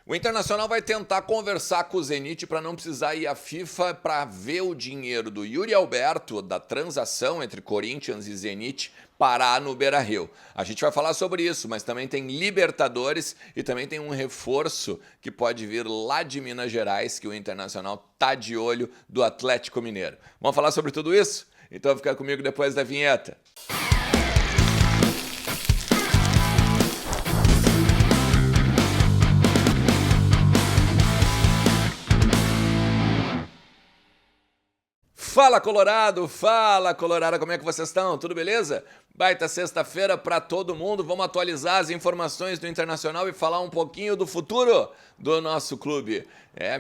O Internacional vai tentar conversar com o Zenit para não precisar ir à FIFA para ver o dinheiro do Yuri Alberto, da transação entre Corinthians e Zenit, parar no Beira-Rio. A gente vai falar sobre isso, mas também tem Libertadores e também tem um reforço que pode vir lá de Minas Gerais, que o Internacional tá de olho, do Atlético Mineiro. Vamos falar sobre tudo isso? Então fica comigo depois da vinheta. Fala Colorado, como é que vocês estão? Tudo beleza? Baita sexta-feira para todo mundo, vamos atualizar as informações do Internacional e falar um pouquinho do futuro do nosso clube.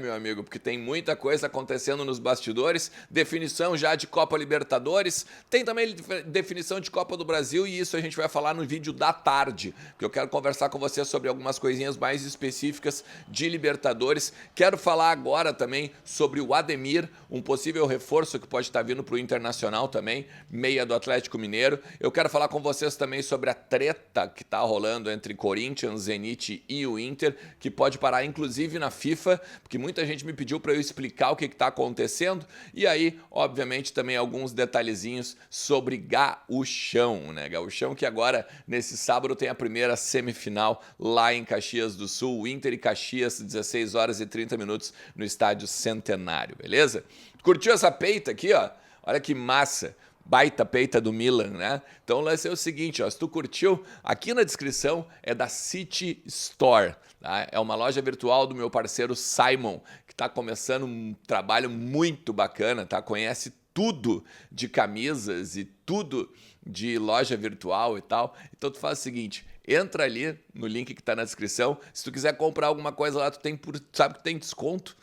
Meu amigo, porque tem muita coisa acontecendo nos bastidores, definição já de Copa Libertadores, tem também definição de Copa do Brasil e isso a gente vai falar no vídeo da tarde, porque eu quero conversar com você sobre algumas coisinhas mais específicas de Libertadores. Quero falar agora também sobre o Ademir, um possível reforço que pode estar vindo para o Internacional também, meia do Atlético Mineiro. Eu quero falar com vocês também sobre a treta que está rolando entre Corinthians, Zenit e o Inter, que pode parar inclusive na FIFA, porque muita gente me pediu para eu explicar o que está acontecendo. E aí, obviamente, também alguns detalhezinhos sobre Gauchão, né? Gauchão que agora, nesse sábado, tem a primeira semifinal lá em Caxias do Sul, Inter e Caxias, 16 horas e 30 minutos no Estádio Centenário, beleza? Curtiu essa peita aqui, ó? Olha que massa! Baita peita do Milan, né? Então o lance é o seguinte, ó, se tu curtiu, aqui na descrição é da City Store, tá? É uma loja virtual do meu parceiro Simon, que está começando um trabalho muito bacana, tá? Conhece tudo de camisas e tudo de loja virtual e tal. Então tu faz o seguinte, entra ali no link que está na descrição, se tu quiser comprar alguma coisa lá, tu tem sabe que tem desconto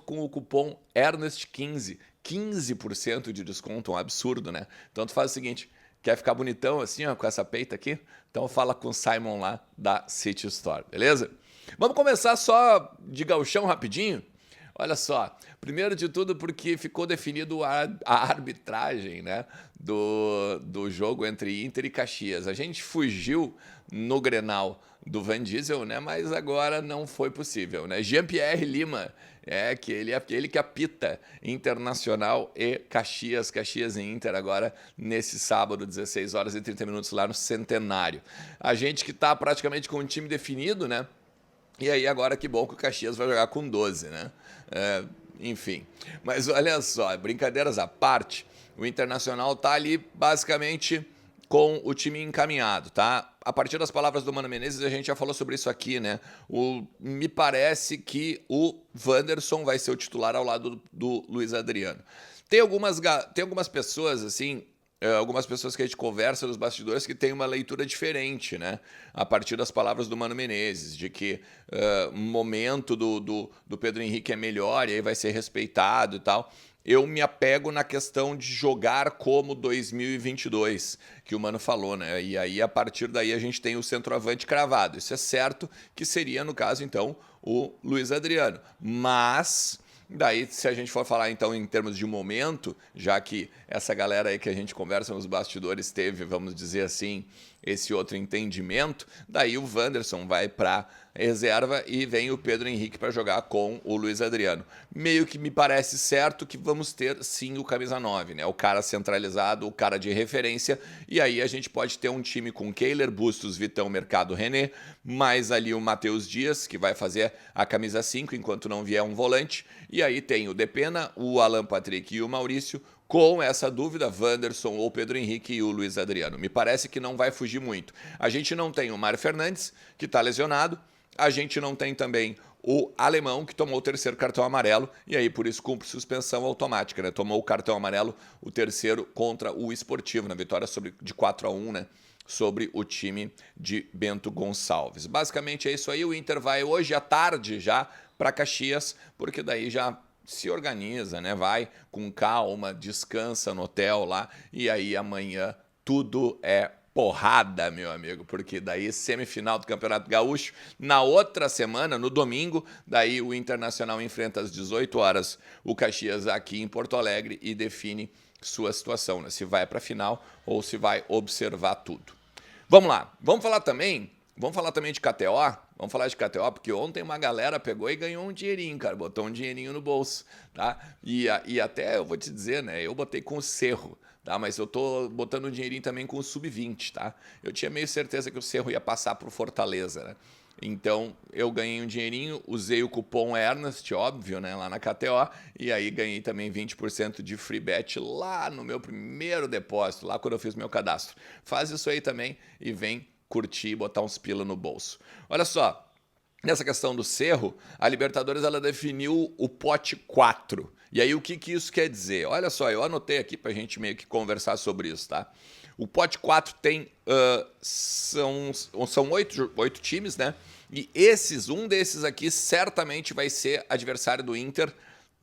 com o cupom ERNEST15, 15% de desconto, um absurdo, né? Então tu faz o seguinte, quer ficar bonitão assim, ó, com essa peita aqui? Então fala com o Simon lá da City Store, beleza? Vamos começar só de gauchão rapidinho? Olha só, primeiro de tudo porque ficou definido a arbitragem, né, do jogo entre Inter e Caxias. A gente fugiu no Grenal do Van Diesel, né, mas agora não foi possível, né? Jean-Pierre Lima, que ele é aquele que apita Internacional e Caxias e Inter agora nesse sábado, 16 horas e 30 minutos lá no Centenário. A gente que está praticamente com o time definido, né? E aí agora que bom que o Caxias vai jogar com 12, né? Enfim, mas olha só, brincadeiras à parte, o Internacional tá ali basicamente com o time encaminhado, tá? A partir das palavras do Mano Menezes, a gente já falou sobre isso aqui, né? Me parece que o Wanderson vai ser o titular ao lado do Luiz Adriano. Tem algumas pessoas, assim, algumas pessoas que a gente conversa nos bastidores que tem uma leitura diferente, né? A partir das palavras do Mano Menezes, de que o momento do Pedro Henrique é melhor e aí vai ser respeitado e tal. Eu me apego na questão de jogar como 2022, que o Mano falou, né? E aí, a partir daí, a gente tem o centroavante cravado. Isso é certo que seria, no caso, então, o Luiz Adriano. Mas daí, se a gente for falar, então, em termos de momento, já que essa galera aí que a gente conversa nos bastidores teve, vamos dizer assim, esse outro entendimento, daí o Wanderson vai para reserva e vem o Pedro Henrique para jogar com o Luiz Adriano. Meio que me parece certo que vamos ter, sim, o camisa 9, né? O cara centralizado, o cara de referência, e aí a gente pode ter um time com Keiler, Bustos, Vitão, Mercado, René, mais ali o Matheus Dias, que vai fazer a camisa 5 enquanto não vier um volante, e aí tem o Depena, o Alan Patrick e o Maurício, com essa dúvida, Wanderson ou Pedro Henrique e o Luiz Adriano. Me parece que não vai fugir muito. A gente não tem o Mário Fernandes, que está lesionado. A gente não tem também o Alemão, que tomou o terceiro cartão amarelo. E aí, por isso, cumpre suspensão automática, né? Tomou o cartão amarelo, o terceiro, contra o Esportivo, na vitória de 4-1, né? Sobre o time de Bento Gonçalves. Basicamente é isso aí. O Inter vai hoje à tarde já para Caxias, porque daí já se organiza, né? Vai com calma, descansa no hotel lá e aí amanhã tudo é porrada, meu amigo, porque daí semifinal do Campeonato Gaúcho, na outra semana, no domingo, daí o Internacional enfrenta às 18 horas o Caxias aqui em Porto Alegre e define sua situação, né? Se vai para a final ou se vai observar tudo. Vamos lá, vamos falar também de KTO. Vamos falar de KTO, porque ontem uma galera pegou e ganhou um dinheirinho, cara. Botou um dinheirinho no bolso, tá? E até eu vou te dizer, né? Eu botei com o Cerro, tá? Mas eu tô botando um dinheirinho também com o Sub-20, tá? Eu tinha meio certeza que o Cerro ia passar pro Fortaleza, né? Então, eu ganhei um dinheirinho, usei o cupom Ernest, óbvio, né, lá na KTO, e aí ganhei também 20% de free bet lá no meu primeiro depósito, lá quando eu fiz meu cadastro. Faz isso aí também e vem curtir e botar uns pila no bolso. Olha só, nessa questão do Cerro, a Libertadores ela definiu o pote 4. E aí o que isso quer dizer? Olha só, eu anotei aqui pra gente meio que conversar sobre isso, tá? O pote 4 tem, são 8 times, né? E um desses aqui certamente vai ser adversário do Inter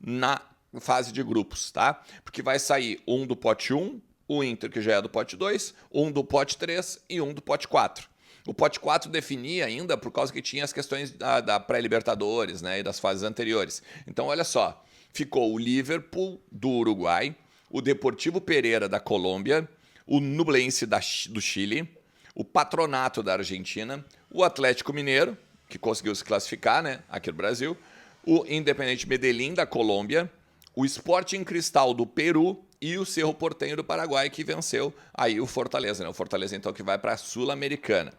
na fase de grupos, tá? Porque vai sair um do pote 1, o Inter que já é do pote 2, um do pote 3 e um do pote 4. O pote 4 definia ainda por causa que tinha as questões da pré-Libertadores, né, e das fases anteriores. Então, olha só, ficou o Liverpool do Uruguai, o Deportivo Pereira da Colômbia, o Nublense do Chile, o Patronato da Argentina, o Atlético Mineiro, que conseguiu se classificar, né, aqui no Brasil, o Independiente Medellín da Colômbia, o Sporting Cristal do Peru e o Cerro Porteño do Paraguai, que venceu aí o Fortaleza, né? O Fortaleza, então, que vai para a Sul-Americana.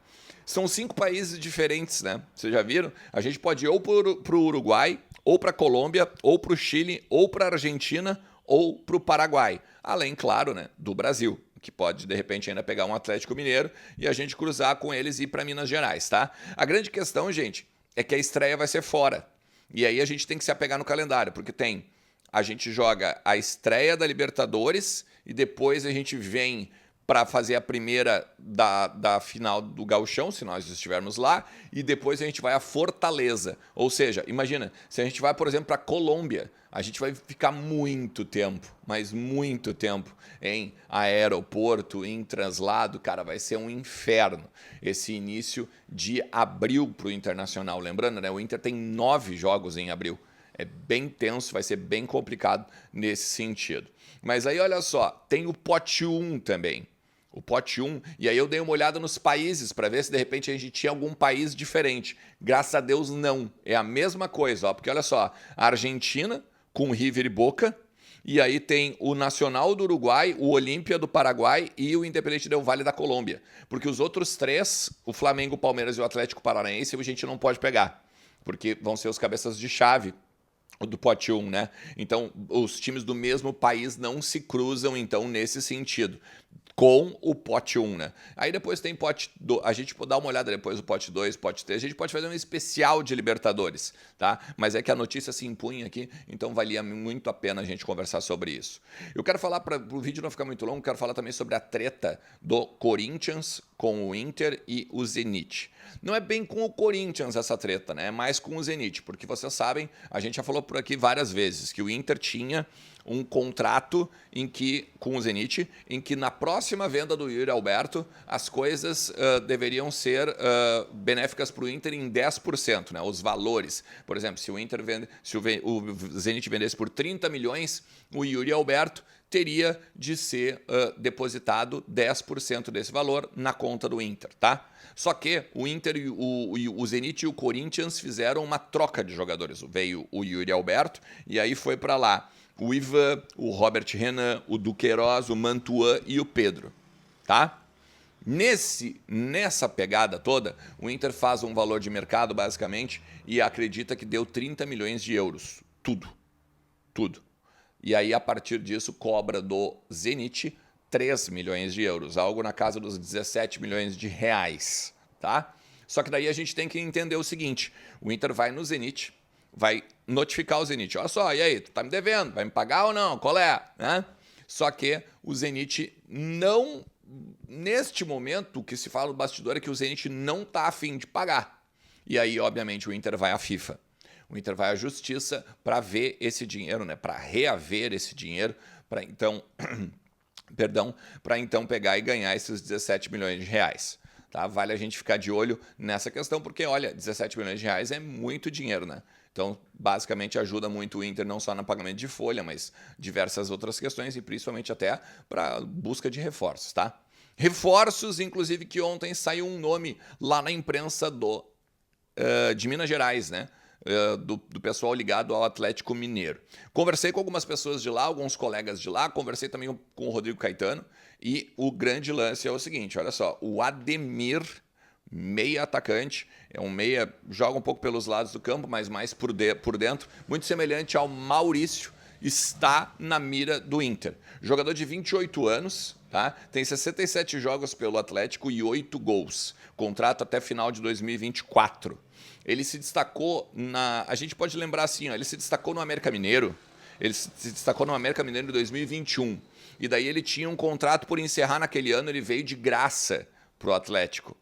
São 5 países diferentes, né? Vocês já viram? A gente pode ir ou para o Uruguai, ou para a Colômbia, ou para o Chile, ou para a Argentina, ou para o Paraguai. Além, claro, né, do Brasil, que pode, de repente, ainda pegar um Atlético Mineiro e a gente cruzar com eles e ir para Minas Gerais, tá? A grande questão, gente, é que a estreia vai ser fora. E aí a gente tem que se apegar no calendário, porque a gente joga a estreia da Libertadores e depois a gente vem para fazer a primeira da final do Gauchão, se nós estivermos lá, e depois a gente vai a Fortaleza. Ou seja, imagina, se a gente vai, por exemplo, para Colômbia, a gente vai ficar muito tempo, mas muito tempo em aeroporto, em translado, cara, vai ser um inferno esse início de abril para o Internacional. Lembrando, né, o Inter tem 9 jogos em abril. É bem tenso, vai ser bem complicado nesse sentido. Mas aí, olha só, tem o pote 1 também. O pote 1, e aí eu dei uma olhada nos países para ver se de repente a gente tinha algum país diferente. Graças a Deus não, é a mesma coisa, ó, porque olha só, a Argentina com River e Boca, e aí tem o Nacional do Uruguai, o Olímpia do Paraguai e o Independiente del Valle da Colômbia. Porque os outros 3, o Flamengo, o Palmeiras e o Atlético Paranaense, a gente não pode pegar, porque vão ser os cabeças de chave do pote 1, né? Então, os times do mesmo país não se cruzam, então, nesse sentido, com o pote 1, né? Aí depois tem pote 2, a gente pode dar uma olhada depois do pote 2, pote 3, a gente pode fazer um especial de Libertadores, tá? Mas é que a notícia se impunha aqui, então valia muito a pena a gente conversar sobre isso. Eu quero falar, para o vídeo não ficar muito longo, quero falar também sobre a treta do Corinthians com o Inter e o Zenit. Não é bem com o Corinthians essa treta, né? É mais com o Zenit, porque vocês sabem, a gente já falou por aqui várias vezes, que o Inter tinha um contrato com o Zenit, em que na próxima venda do Yuri Alberto, as coisas deveriam ser benéficas para o Inter em 10%, né? Os valores. Por exemplo, se o Zenit vendesse por 30 milhões, o Yuri Alberto teria de ser depositado 10% desse valor na conta do Inter, tá? Só que o Inter, o Zenit e o Corinthians fizeram uma troca de jogadores. Veio o Yuri Alberto e aí foi para lá o Ivan, o Robert Renan, o Duqueiroz, o Mantuan e o Pedro, tá? Nessa pegada toda, o Inter faz um valor de mercado, basicamente, e acredita que deu 30 milhões de euros. Tudo. E aí, a partir disso, cobra do Zenit 3 milhões de euros, algo na casa dos 17 milhões de reais, tá? Só que daí a gente tem que entender o seguinte, o Inter vai no Zenit, vai notificar o Zenit, olha só, e aí, tu tá me devendo, vai me pagar ou não? Qual é? Né? Só que o Zenit não, neste momento, o que se fala no bastidor é que o Zenit não tá a fim de pagar. E aí, obviamente, o Inter vai à FIFA. O Inter vai à justiça para ver esse dinheiro, né? Para reaver esse dinheiro, para então, para então pegar e ganhar esses 17 milhões de reais. Tá? Vale a gente ficar de olho nessa questão, porque, olha, 17 milhões de reais é muito dinheiro, né? Então, basicamente, ajuda muito o Inter, não só no pagamento de folha, mas diversas outras questões e principalmente até para busca de reforços, tá? Reforços, inclusive, que ontem saiu um nome lá na imprensa do de Minas Gerais, né? Do pessoal ligado ao Atlético Mineiro. Conversei com algumas pessoas de lá, alguns colegas de lá, conversei também com o Rodrigo Caetano, e o grande lance é o seguinte, olha só, o Ademir, meia atacante, é um meia, joga um pouco pelos lados do campo, mas mais por dentro, muito semelhante ao Maurício, está na mira do Inter. Jogador de 28 anos, tá? Tem 67 jogos pelo Atlético e 8 gols. Contrato até final de 2024. Ele se destacou na... A gente pode lembrar assim, ó, ele se destacou no América Mineiro. Ele se destacou no América Mineiro em 2021. E daí ele tinha um contrato por encerrar naquele ano, ele veio de graça pro Atlético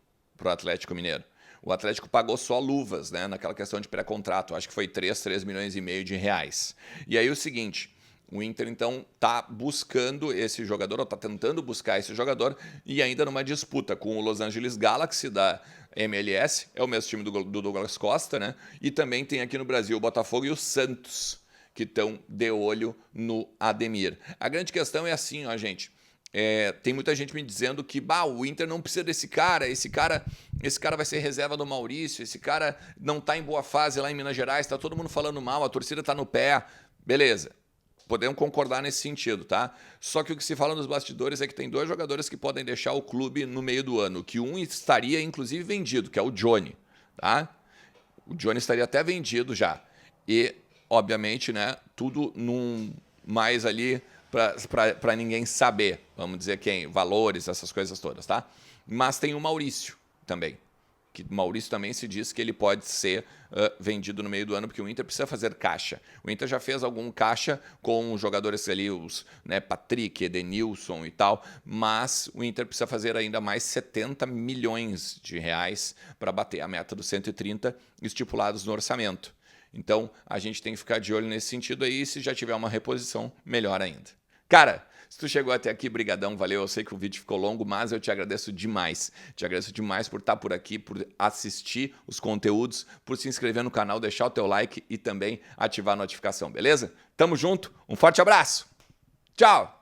Mineiro. O Atlético pagou só luvas, né, naquela questão de pré-contrato, acho que foi 3 milhões e meio de reais. E aí o seguinte, o Inter então está buscando esse jogador, ou está tentando buscar esse jogador, e ainda numa disputa com o Los Angeles Galaxy da MLS, é o mesmo time do Douglas Costa, né? E também tem aqui no Brasil o Botafogo e o Santos, que estão de olho no Ademir. A grande questão é assim, ó, gente. Tem muita gente me dizendo que o Inter não precisa desse cara, esse cara vai ser reserva do Maurício, esse cara não está em boa fase lá em Minas Gerais, está todo mundo falando mal, a torcida está no pé. Beleza, podemos concordar nesse sentido, tá? Só que o que se fala nos bastidores é que tem 2 jogadores que podem deixar o clube no meio do ano, que um estaria inclusive vendido, que é o Johnny, tá? O Johnny estaria até vendido já. E, obviamente, né, tudo num mais ali para ninguém saber, vamos dizer quem, valores, essas coisas todas, tá? Mas tem o Maurício também, que o Maurício também se diz que ele pode ser vendido no meio do ano, porque o Inter precisa fazer caixa. O Inter já fez algum caixa com os jogadores ali, os, né, Patrick, Edenilson e tal, mas o Inter precisa fazer ainda mais 70 milhões de reais para bater a meta dos 130 estipulados no orçamento. Então, a gente tem que ficar de olho nesse sentido aí, e se já tiver uma reposição, melhor ainda. Cara, se tu chegou até aqui, brigadão, valeu. Eu sei que o vídeo ficou longo, mas eu te agradeço demais. Te agradeço demais por estar por aqui, por assistir os conteúdos, por se inscrever no canal, deixar o teu like e também ativar a notificação, beleza? Tamo junto, um forte abraço. Tchau!